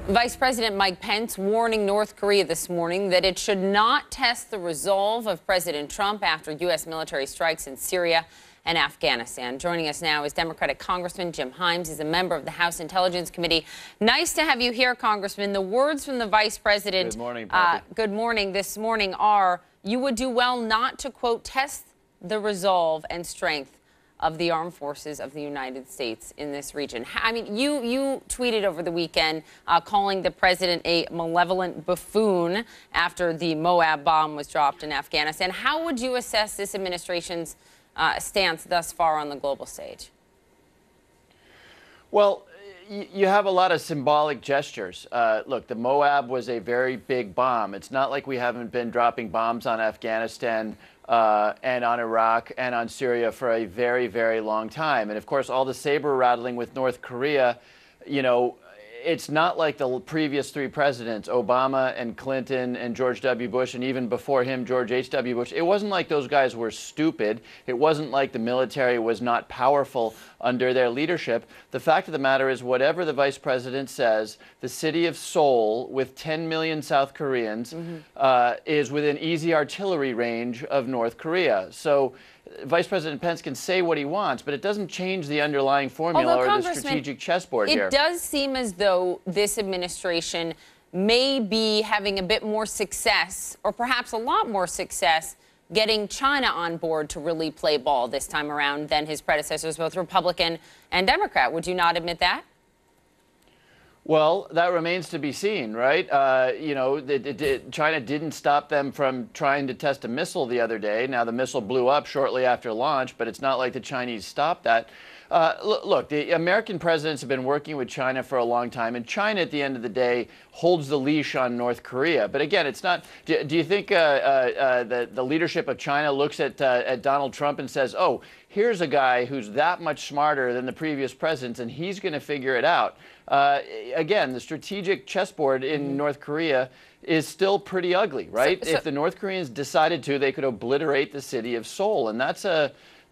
Vice President Mike Pence warning North Korea this morning that it should not test the resolve of President Trump after U.S. military strikes in Syria and Afghanistan. Joining us now is Democratic Congressman Jim Himes. He's a member of the House Intelligence Committee. Nice to have you here, Congressman. The words from the Vice President good morning this morning are, you would do well not to, quote, test the resolve and strength of the armed forces of the United States in this region. I mean, you tweeted over the weekend calling the president a malevolent buffoon after the MOAB bomb was dropped in Afghanistan. How would you assess this administration's stance thus far on the global stage? Well, you have a lot of symbolic gestures. Look, the MOAB was a very big bomb. It's not like we haven't been dropping bombs on Afghanistan and on Iraq and on Syria for a very, very long time. And of course, all the saber rattling with North Korea, you know, it's not like the previous three presidents, Obama and Clinton and George W. Bush, and even before him, George H.W. Bush. It wasn't like those guys were stupid. It wasn't like the military was not powerful under their leadership. The fact of the matter is, whatever the vice president says, the city of Seoul, with 10 million South Koreans, is within easy artillery range of North Korea. So Vice President Pence can say what he wants, but it doesn't change the underlying formula or the strategic chessboard here. It does seem as though this administration may be having a bit more success, or perhaps a lot more success, getting China on board to really play ball this time around than his predecessors, both Republican and Democrat. Would you not admit that? Well, that remains to be seen, right? You know, China didn't stop them from trying to test a missile the other day. Now, the missile blew up shortly after launch, but it's not like the Chinese stopped that. Look, the American presidents have been working with China for a long time, and China, at the end of the day, holds the leash on North Korea. But again, it's not. Do you think the leadership of China looks at Donald Trump and says, "Oh, here's a guy who's that much smarter than the previous presidents, and he's going to figure it out"? Again, the strategic chessboard in North Korea is still pretty ugly, right? If the North Koreans decided to, they could obliterate the city of Seoul, and that's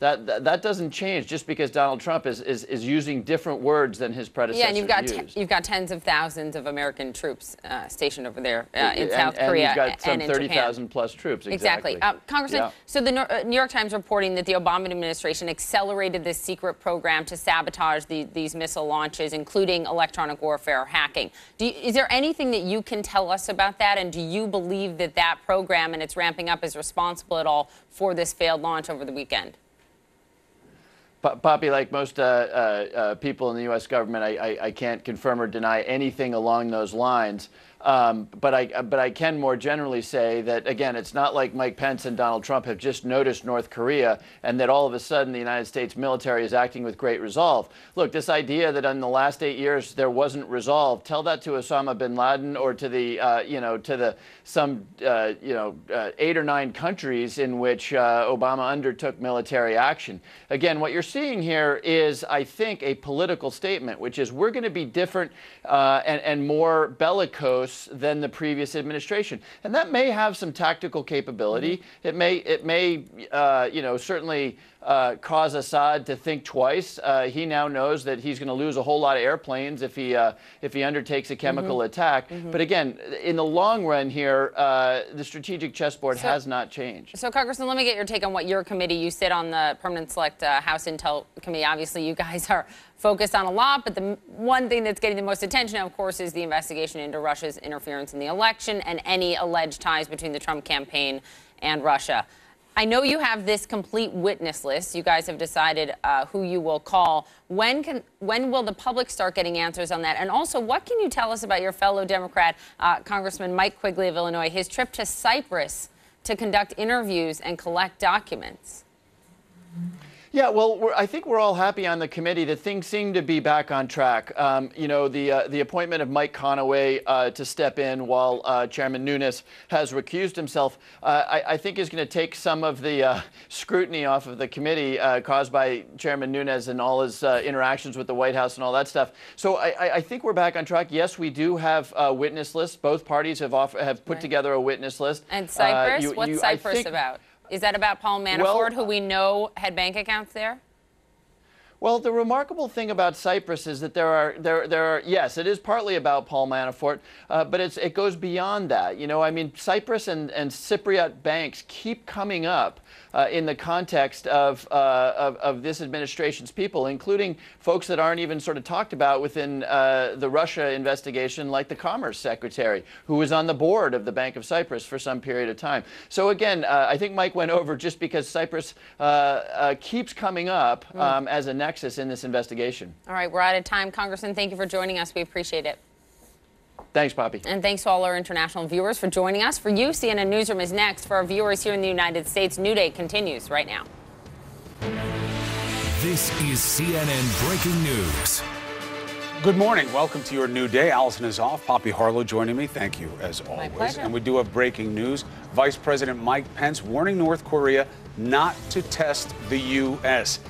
that doesn't change just because Donald Trump is using different words than his predecessors used. Yeah, and you've got tens of thousands of American troops stationed over there in South Korea and you've got some and in 30,000 plus troops. Exactly. Congressman, so the New York Times reporting that the Obama administration accelerated this secret program to sabotage these missile launches, including electronic warfare or hacking. Is there anything that you can tell us about that? And do you believe that that program and its ramping up is responsible at all for this failed launch over the weekend? Poppy, like most people in the U.S. government, I can't confirm or deny anything along those lines. But I can more generally say that, again, it's not like Mike Pence and Donald Trump have just noticed North Korea and that all of a sudden the United States military is acting with great resolve. Look, this idea that in the last 8 years there wasn't resolve, tell that to Osama bin Laden or to the some 8 or 9 countries in which Obama undertook military action. Again, what you're seeing here is, I think, a political statement, which is we're going to be different and more bellicose than the previous administration, and that may have some tactical capability. It may certainly cause Assad to think twice. He now knows that he's going to lose a whole lot of airplanes if he undertakes a chemical attack. But again, in the long run here, the strategic chessboard has not changed. So, Congressman, let me get your take on what your committee, you sit on the Permanent Select House Intel Committee. Obviously, you guys are focused on a lot, but the one thing that's getting the most attention, of course, is the investigation into Russia's interference in the election and any alleged ties between the Trump campaign and Russia. I know you have this complete witness list. You guys have decided who you will call. When will the public start getting answers on that? And also, what can you tell us about your fellow Democrat, Congressman Mike Quigley of Illinois, his trip to Cyprus to conduct interviews and collect documents? Yeah, well, I think we're all happy on the committee that things seem to be back on track. You know, the appointment of Mike Conaway to step in while Chairman Nunes has recused himself, I think is going to take some of the scrutiny off of the committee caused by Chairman Nunes and all his interactions with the White House and all that stuff. So I think we're back on track. Yes, we do have a witness list. Both parties have put together a witness list. And Cyprus? What's Cyprus about? Is that about Paul Manafort, who we know had bank accounts there? Well, the remarkable thing about Cyprus is that there are yes, it is partly about Paul Manafort, but it goes beyond that. You know, I mean, Cyprus and Cypriot banks keep coming up in the context of this administration's people, including folks that aren't even sort of talked about within the Russia investigation, like the Commerce Secretary, who was on the board of the Bank of Cyprus for some period of time. So again, I think Mike went over just because Cyprus keeps coming up as a nexus in this investigation. All right, we're out of time. Congressman, thank you for joining us. We appreciate it. Thanks, Poppy. And thanks to all our international viewers for joining us. For you, CNN Newsroom is next. For our viewers here in the United States, New Day continues right now. This is CNN Breaking News. Good morning. Welcome to your new day. Allison is off. Poppy Harlow joining me. Thank you, as always. My pleasure. And we do have breaking news. Vice President Mike Pence warning North Korea not to test the U.S.